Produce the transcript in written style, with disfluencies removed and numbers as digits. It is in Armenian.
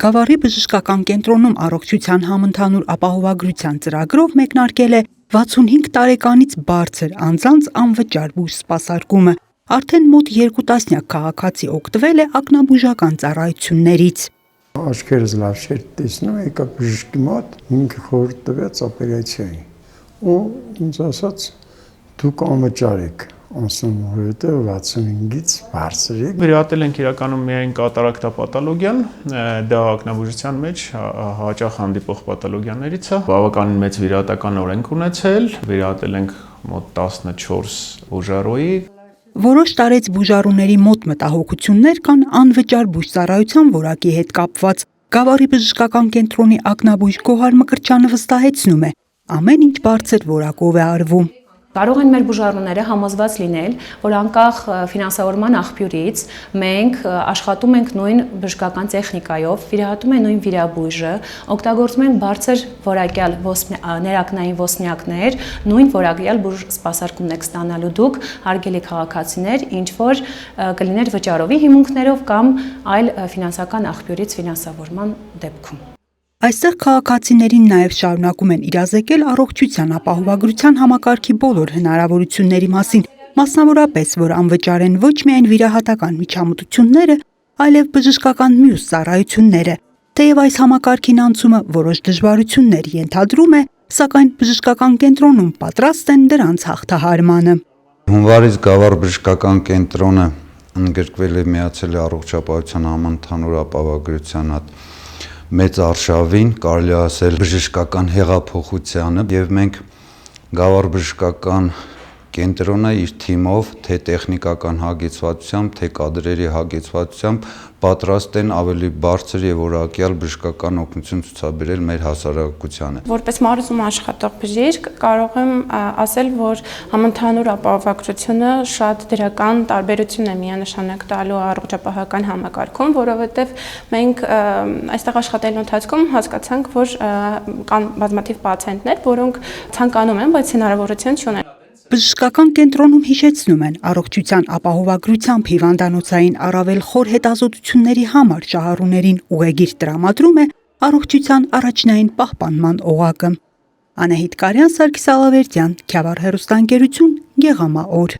Գավառի բժշկական կենտրոնում առողջության համընդհանուր ապահովագրության ծրագրով մեկնարկել է 65 տարեկանից բարձր անձանց անվճար բուժ սպասարկումը։ Արդեն մոտ 2 տասնյակ քաղաքացի օգտվել է ակնաբուժական ծառայություններից։ Աչքերս լավ չէր տեսնում, եկա բժշկի մոտ, ինքը խորհուրդ տվեց օպերացիայի։ Ու ինձ ասաց, դուք անվճար եք անցնում, որովհետև 65-ից բարձր եք։ Վերահատել ենք իրականում միայն կատարակտապաթոլոգիան, դա ակնաբուժության մեջ հաճախ հանդիպող պաթոլոգիաներից է։ Բավականին մեծ վիրահատական օրենք ունեցել, վերահատել ենք մոտ 14 բուժարոյի։ Որոշ տարեց բուժարուների մոտ մտահոգություններ կան անվճար բուժծառայության որակի հետ կապված։ Գավառի բժշկական կենտրոնի ակնաբույժ Գոհար Մկրտչյանը վստահեցնում է, ամեն ինչ բարձր որակով է արվում։ Կարող են մեր բուժարուները համոզված լինել, որ անկախ ֆինանսավորման աղբյուրից մենք աշխատում ենք նույն բժշկական տեխնիկայով, վիրահատում են նույն վիրաբույժը, օգտագործում ենք բարձր որակյալ ներակնային ոսմյակներ, նույն որակյալ բուժ սպասարկումներ ստանալու դուք, հարգելի քաղաքացիներ, ինչ որ կլիներ վճարովի հիմունքներով կամ այլ ֆինանսական աղբյուրից ֆինանսավորման դեպքում։ Այստեղ քաղաքացիներին նաև շարունակում են իրազեկել առողջության ապահովագրության համակարգի բոլոր հնարավորությունների մասին, մասնավորապես, որ անվճար են ոչ միայն վիրահատական միջամտությունները, այլև բժշկական մյուս ծառայությունները։ Թեև այս համակարգին անցումը որոշ դժվարություններ ենթադրում է, սակայն բժշկական կենտրոնում պատրաստ են դրանց հաղթահարմանը։ Հունվարից Գավառ բժշկական կենտրոնը ընդգրկվել է միացել է առողջապահության համընդհանուր ապահովագրության մեծ արշավին, կարելի ասել բժշկական հեղափոխությանը, եւ մենք Գավառ բժշկական կենտրոնը իր թիմով թե տեխնիկական հագեցվածությամբ, թե կադրերի հագեցվածությամբ պատրաստ են ավելի բարձր եւ որակյալ բժշկական օգնություն ցուցաբերել մեր հասարակությանը։ Որպես մարզում աշխատող բժիշկ կարող եմ ասել, որ համընդհանուր ապահովագրությունը շատ դրական տարբերություն է միանշանակ տալու առողջապահական համակարգում, որովհետեւ մենք այստեղ աշխատելու ընթացքում հասկացանք, որ կան բազմաթիվ պացիենտներ, որոնք ցանկանում են, բայց հնարավորություն չունեն։ Բժշկական կենտրոնում հիշեցնում են, առողջության ապահովագրությամբ հիվանդանոցային առավել խոր հետազոտությունների համար շահառուներին ուղեգիր տրամադրում է առողջության առաջնային պահպանման օղակը։ Անահիտ Կարյան, Սարգիս Ալավերդյան, Քյավառ հեռուստաընկերություն, Գեղամա օր։